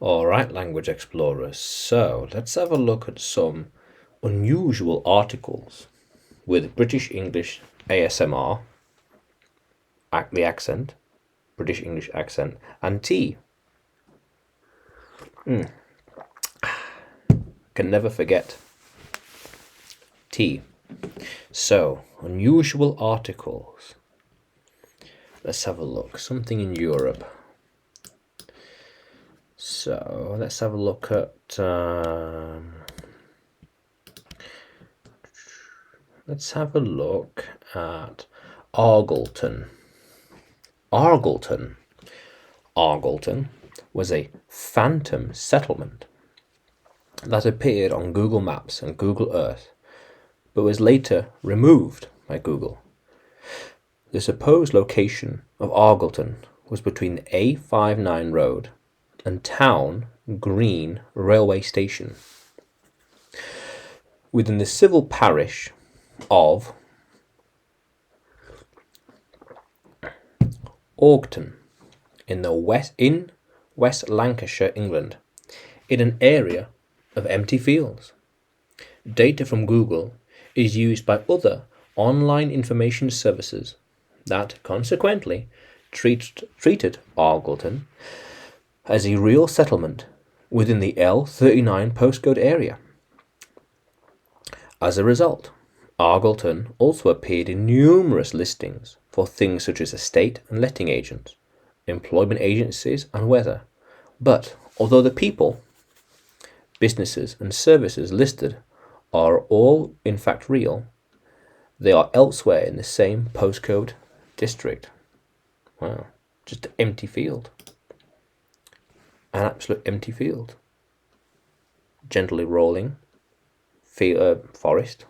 Alright, language explorers, so let's have a look at some unusual articles with British English ASMR, the accent, British English accent, and tea. Can never forget tea. So, unusual articles. Let's have a look. Something in Europe. So let's have a look at Argleton. Argleton was a phantom settlement that appeared on Google Maps and Google Earth, but was later removed by Google. The supposed location of Argleton was between the A59 road and Town Green railway station, within the civil parish of Orgton in West Lancashire, England, in an area of empty fields. Data from Google is used by other online information services that consequently treated Argleton as a real settlement within the L39 postcode area. As a result, Argleton also appeared in numerous listings for things such as estate and letting agents, employment agencies, and weather. But although the people, businesses, and services listed are all in fact real, they are elsewhere in the same postcode district. Wow, just an empty field. An absolute empty field. Gently rolling forest.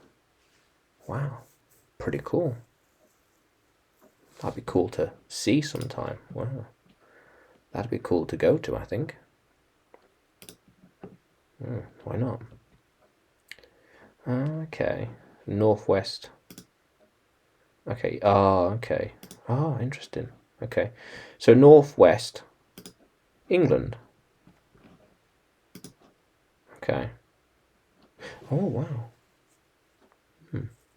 Wow, pretty cool. That'd be cool to see sometime. Wow, that'd be cool to go to, I think. Why not? Okay, northwest. Okay. Okay. Interesting. Okay, so northwest England. Okay. Oh, wow.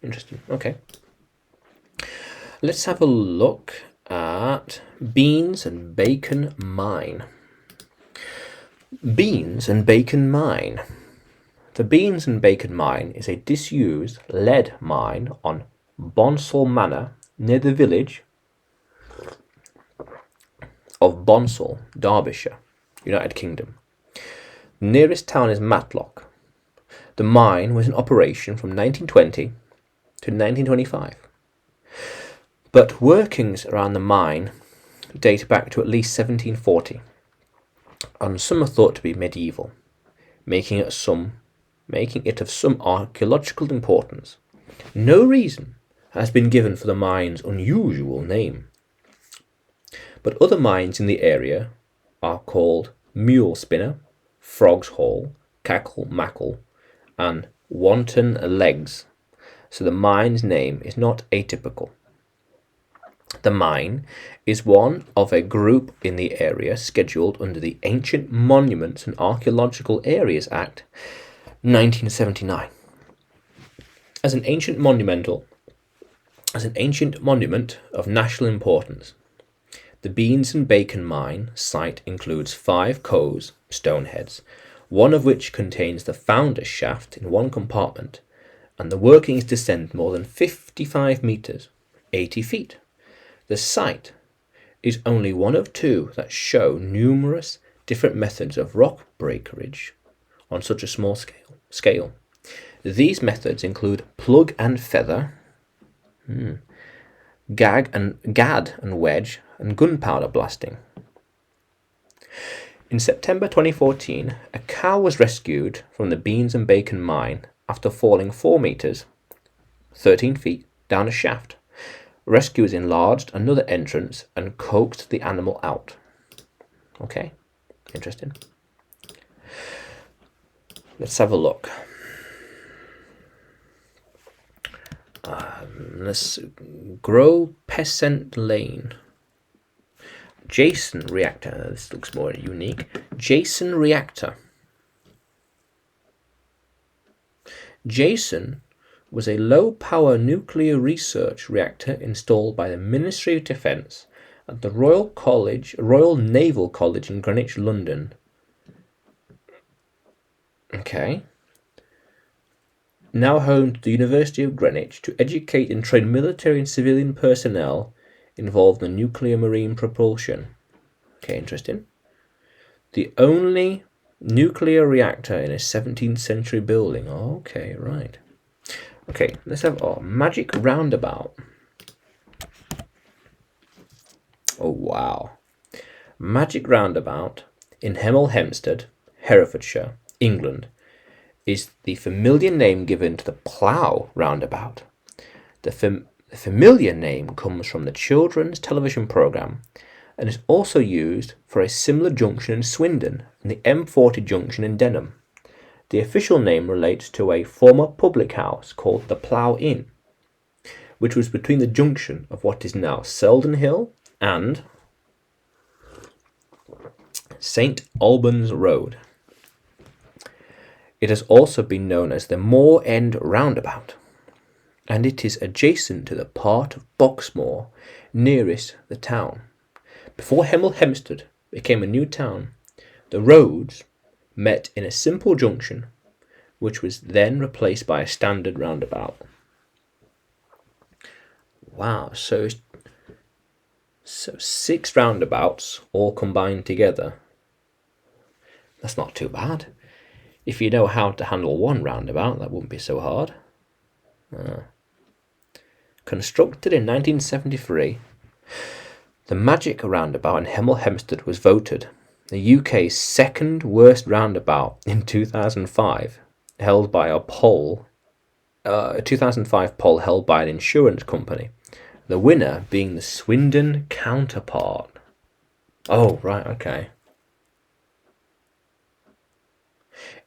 Interesting. Okay. Let's have a look at Beans and Bacon Mine. Beans and Bacon Mine. The Beans and Bacon Mine is a disused lead mine on Bonsall Manor near the village of Bonsall, Derbyshire, United Kingdom. The nearest town is Matlock. The mine was in operation from 1920 to 1925. But workings around the mine date back to at least 1740, and some are thought to be medieval, making it of some archaeological importance. No reason has been given for the mine's unusual name, but other mines in the area are called Mule Spinner, Frog's Hole, Cackle Mackle, and Wanton Legs, so the mine's name is not atypical. The mine is one of a group in the area scheduled under the Ancient Monuments and Archaeological Areas Act 1979. As an ancient monument of national importance, the Beans and Bacon Mine site includes 5 coves, stoneheads, one of which contains the founder's shaft in one compartment, and the workings descend more than 55 metres, 80 feet. The site is only one of 2 that show numerous different methods of rock breakage on such a small scale. These methods include plug and feather, gad and wedge, and gunpowder blasting. In September 2014, a cow was rescued from the Beans and Bacon Mine after falling 4 metres, 13 feet, down a shaft. Rescuers enlarged another entrance and coaxed the animal out. Okay, interesting. Let's have a look. Let's Grow Pheasant Lane. Json Reactor. This looks more unique. Json Reactor. Json was a low-power nuclear research reactor installed by the Ministry of Defence at the Royal Naval College in Greenwich, London. Okay. Now home to the University of Greenwich to educate and train military and civilian personnel involved in nuclear marine propulsion. Okay, interesting. The only nuclear reactor in a 17th century building. Okay, right. Okay, let's have our magic roundabout. Oh, wow. Magic roundabout in Hemel, Hempstead, Herefordshire, England, is the familiar name given to the plough roundabout. The familiar name comes from the children's television programme and is also used for a similar junction in Swindon and the M40 junction in Denham. The official name relates to a former public house called the Plough Inn, which was between the junction of what is now Selden Hill and St Albans Road. It has also been known as the Moor End Roundabout, and it is adjacent to the part of Boxmoor nearest the town. Before Hemel Hempstead became a new town, the roads met in a simple junction, which was then replaced by a standard roundabout. Wow, so 6 roundabouts all combined together. That's not too bad. If you know how to handle one roundabout, that wouldn't be so hard. Constructed in 1973, the Magic Roundabout in Hemel Hempstead was voted the UK's second worst roundabout in 2005, held by a 2005 poll held by an insurance company. The winner being the Swindon counterpart. Oh, right, okay.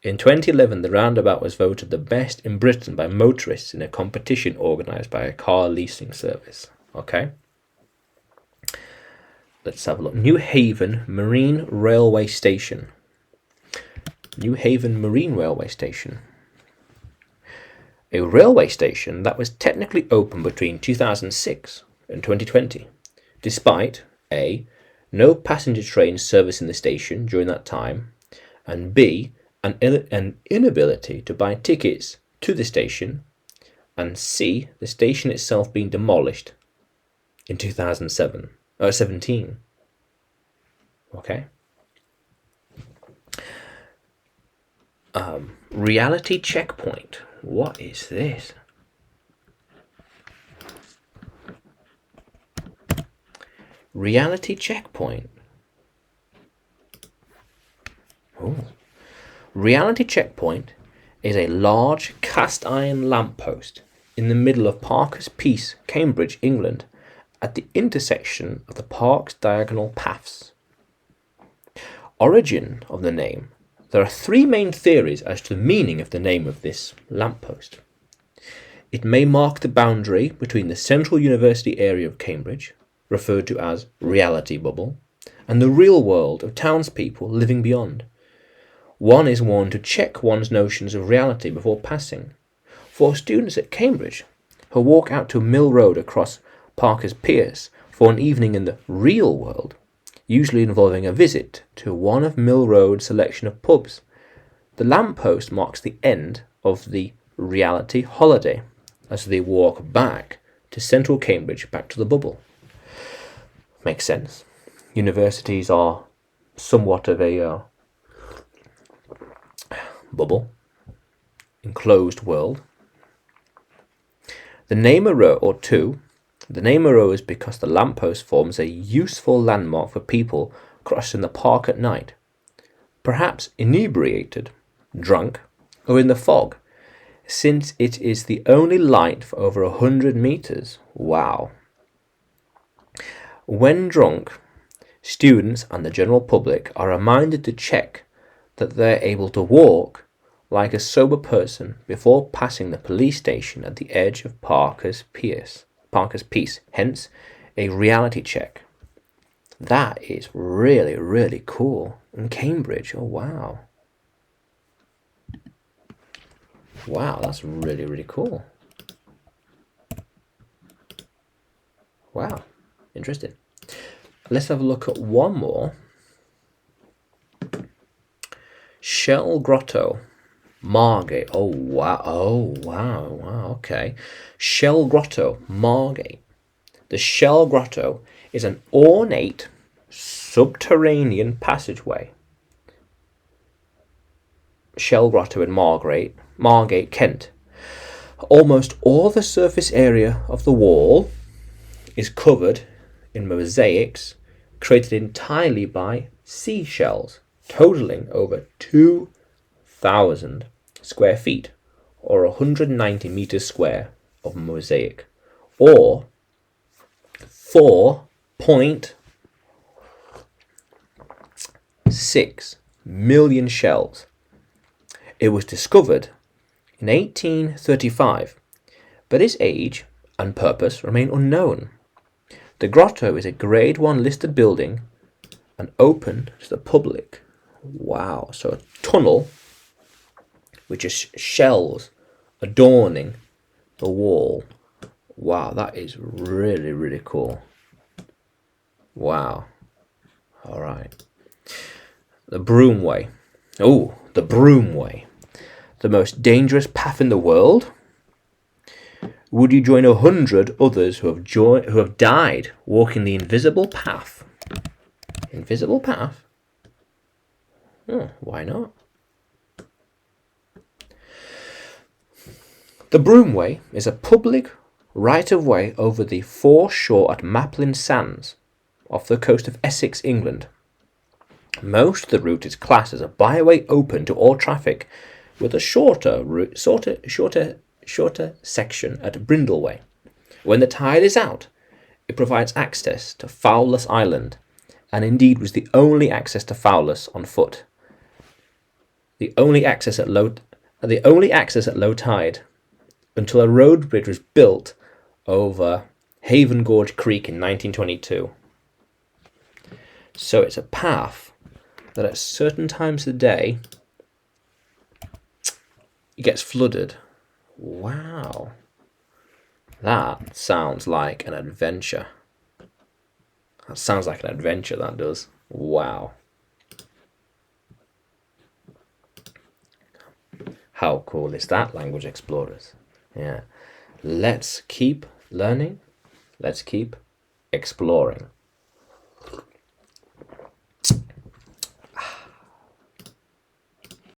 In 2011, the roundabout was voted the best in Britain by motorists in a competition organised by a car leasing service. Okay. Let's have a look. New Haven Marine Railway Station. New Haven Marine Railway Station. A railway station that was technically open between 2006 and 2020, despite A, no passenger trains servicing the station during that time, and B, an inability to buy tickets to the station, and C, the station itself being demolished in 2017. Okay. Reality checkpoint. What is this? Reality checkpoint. Oh. Reality checkpoint is a large cast iron lamppost in the middle of Parker's Piece, Cambridge, England, at the intersection of the park's diagonal paths. Origin of the name. There are 3 main theories as to the meaning of the name of this lamppost. It may mark the boundary between the Central University area of Cambridge, referred to as reality bubble, and the real world of townspeople living beyond. One is worn to check one's notions of reality before passing. For students at Cambridge who walk out to Mill Road across Parker's Piece for an evening in the real world, usually involving a visit to one of Mill Road's selection of pubs, the lamppost marks the end of the reality holiday as they walk back to central Cambridge, back to the bubble. Makes sense. Universities are somewhat of a bubble, enclosed world. The name arose because the lamppost forms a useful landmark for people crossing the park at night, perhaps inebriated, drunk, or in the fog, since it is the only light for over 100 meters. Wow. When drunk, students and the general public are reminded to check that they're able to walk like a sober person before passing the police station at the edge of Parker's Piece, hence a reality check. That is really, really cool. In Cambridge, oh wow. Wow, that's really, really cool. Wow, interesting. Let's have a look at one more. Shell Grotto, Margate. Oh wow, okay. Shell Grotto, Margate. The Shell Grotto is an ornate subterranean passageway. Shell Grotto in Margate, Kent. Almost all the surface area of the wall is covered in mosaics created entirely by seashells, totaling over 2,000 square feet, or 190 meters square of mosaic, or 4.6 million shells. It was discovered in 1835, but its age and purpose remain unknown. The grotto is a Grade 1 listed building and open to the public. Wow, so a tunnel with just shells adorning the wall. Wow, that is really, really cool. Wow. All right. The Broom Way. Oh, the Broom Way. The most dangerous path in the world? Would you join 100 others who have died walking the invisible path? Invisible path? Oh, why not? The Broom Way is a public right-of-way over the foreshore at Maplin Sands, off the coast of Essex, England. Most of the route is classed as a byway open to all traffic, with a shorter section at Brindleway. When the tide is out, it provides access to Fowless Island, and indeed was the only access to Fowless on foot. The only access at low tide, until a road bridge was built over Haven Gorge Creek in 1922. So it's a path that at certain times of the day it gets flooded. Wow. That sounds like an adventure. That does. Wow. How cool is that, Language Explorers? Yeah. Let's keep learning. Let's keep exploring.